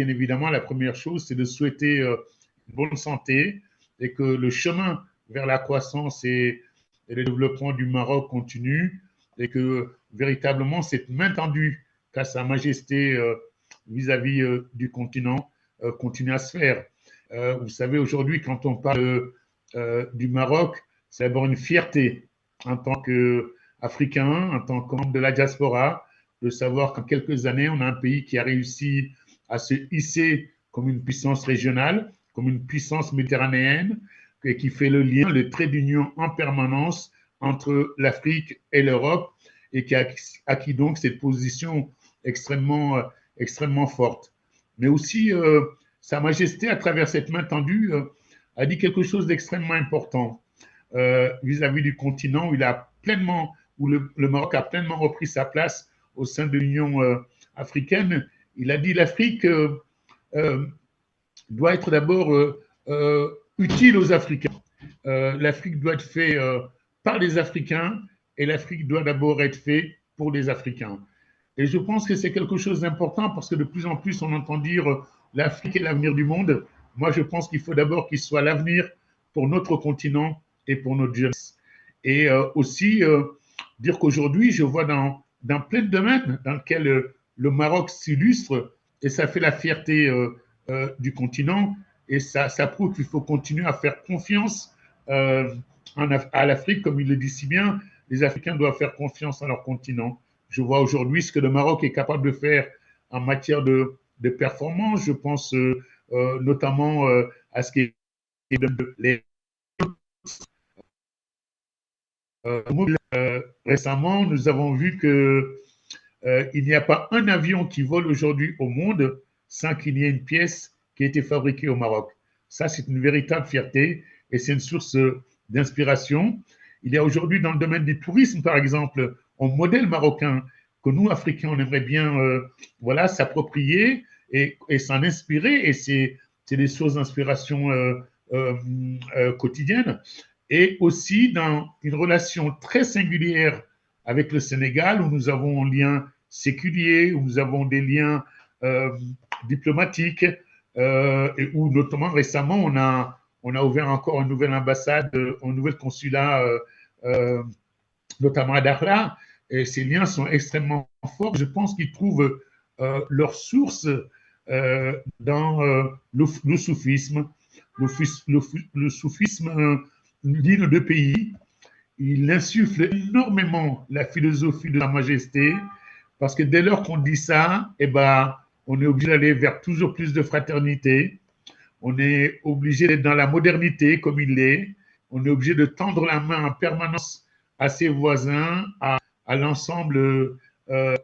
bien évidemment, la première chose, c'est de souhaiter une bonne santé et que le chemin vers la croissance et le développement du Maroc continue et que véritablement cette main tendue qu'a Sa Majesté vis-à-vis du continent continue à se faire. Vous savez, aujourd'hui, quand on parle du Maroc, c'est d'abord une fierté en tant qu'Africain, en tant que membre de la diaspora, de savoir qu'en quelques années, on a un pays qui a réussi à se hisser comme une puissance régionale, comme une puissance méditerranéenne, et qui fait le lien, le trait d'union en permanence entre l'Afrique et l'Europe, et qui a acquis donc cette position extrêmement forte. Mais aussi, Sa Majesté, à travers cette main tendue, a dit quelque chose d'extrêmement important vis-à-vis du continent où il a pleinement, où le Maroc a pleinement repris sa place au sein de l'Union africaine. Il a dit l'Afrique doit être d'abord utile aux Africains. L'Afrique doit être faite par les Africains et l'Afrique doit d'abord être faite pour les Africains. Et je pense que c'est quelque chose d'important parce que de plus en plus on entend dire l'Afrique est l'avenir du monde. Moi, je pense qu'il faut d'abord qu'il soit l'avenir pour notre continent et pour notre jeunesse. Et aussi dire qu'aujourd'hui, je vois dans plein de domaines dans lesquels le Maroc s'illustre et ça fait la fierté du continent et ça prouve qu'il faut continuer à faire confiance à l'Afrique, comme il le dit si bien, les Africains doivent faire confiance à leur continent. Je vois aujourd'hui ce que le Maroc est capable de faire en matière de performance. Je pense notamment à ce qui est les récemment, nous avons vu que il n'y a pas un avion qui vole aujourd'hui au monde sans qu'il y ait une pièce qui ait été fabriquée au Maroc. Ça, c'est une véritable fierté et c'est une source d'inspiration. Il y a aujourd'hui dans le domaine du tourisme, par exemple, un modèle marocain que nous, Africains, on aimerait bien voilà, s'approprier et s'en inspirer. Et c'est des sources d'inspiration quotidiennes. Et aussi dans une relation très singulière avec le Sénégal, où nous avons un lien séculier, où nous avons des liens diplomatiques, et où notamment récemment, on a ouvert encore une nouvelle ambassade, un nouvel consulat, notamment à Dakhla. Et ces liens sont extrêmement forts. Je pense qu'ils trouvent leur source dans le soufisme. Le soufisme lie nos deux pays. Il insuffle énormément la philosophie de Sa Majesté, parce que dès lors qu'on dit ça, eh ben, on est obligé d'aller vers toujours plus de fraternité, on est obligé d'être dans la modernité comme il l'est, on est obligé de tendre la main en permanence à ses voisins, à l'ensemble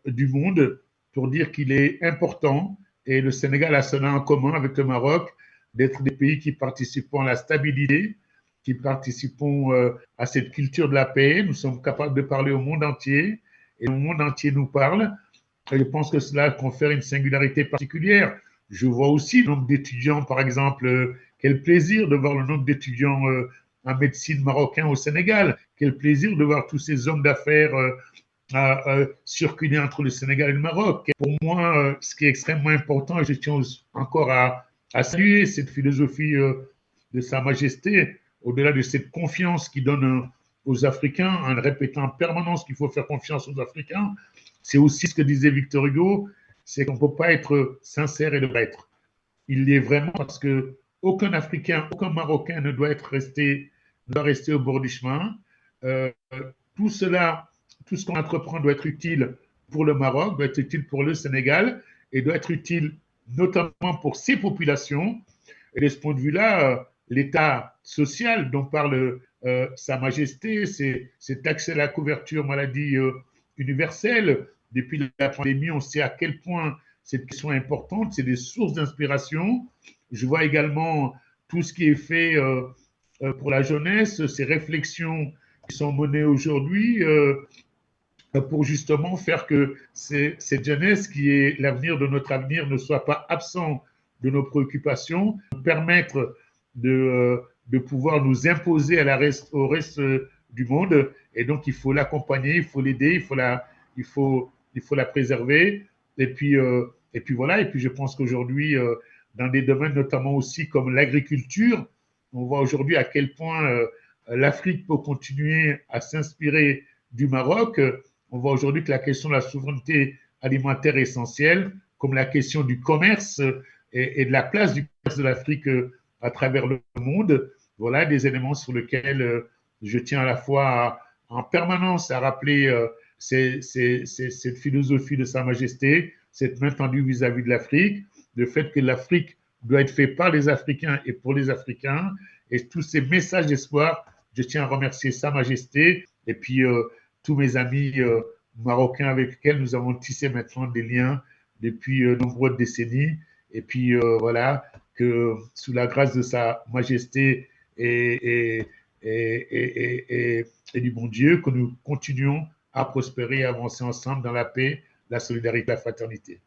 du monde, pour dire qu'il est important, et le Sénégal a cela en commun avec le Maroc, d'être des pays qui participent à la stabilité, qui participons à cette culture de la paix. Nous sommes capables de parler au monde entier et le monde entier nous parle. Et je pense que cela confère une singularité particulière. Je vois aussi le nombre d'étudiants, par exemple, quel plaisir de voir le nombre d'étudiants en médecine marocains au Sénégal. Quel plaisir de voir tous ces hommes d'affaires circuler entre le Sénégal et le Maroc. Pour moi, ce qui est extrêmement important, et je tiens encore à saluer cette philosophie de Sa Majesté, au-delà de cette confiance qu'il donne aux Africains, en répétant en permanence qu'il faut faire confiance aux Africains, c'est aussi ce que disait Victor Hugo, c'est qu'on ne peut pas être sincère et ne pas être. Il l'est vraiment parce que aucun Africain, aucun Marocain ne doit rester au bord du chemin. Euh, tout cela, tout ce qu'on entreprend doit être utile pour le Maroc, doit être utile pour le Sénégal et doit être utile notamment pour ces populations. Et de ce point de vue-là, l'état social dont parle Sa Majesté, c'est accès à la couverture maladie universelle. Depuis la pandémie, on sait à quel point cette question est importante. C'est des sources d'inspiration. Je vois également tout ce qui est fait pour la jeunesse, ces réflexions qui sont menées aujourd'hui pour justement faire que cette jeunesse qui est l'avenir de notre avenir ne soit pas absent de nos préoccupations, permettre de pouvoir nous imposer au reste du monde. Et donc, il faut l'accompagner, il faut l'aider, il faut la préserver. Et puis, Et puis voilà, et puis je pense qu'aujourd'hui, dans des domaines notamment aussi comme l'agriculture, on voit aujourd'hui à quel point l'Afrique peut continuer à s'inspirer du Maroc. On voit aujourd'hui que la question de la souveraineté alimentaire est essentielle, comme la question du commerce et de la place du commerce de l'Afrique à travers le monde. Voilà des éléments sur lesquels je tiens à la fois en permanence à rappeler cette philosophie de Sa Majesté, cette main tendue vis-à-vis de l'Afrique, le fait que l'Afrique doit être faite par les Africains et pour les Africains, et tous ces messages d'espoir. Je tiens à remercier Sa Majesté et puis tous mes amis marocains avec lesquels nous avons tissé maintenant des liens depuis nombreuses décennies. Et puis voilà, que sous la grâce de Sa Majesté et du bon Dieu, que nous continuons à prospérer et avancer ensemble dans la paix, la solidarité, la fraternité.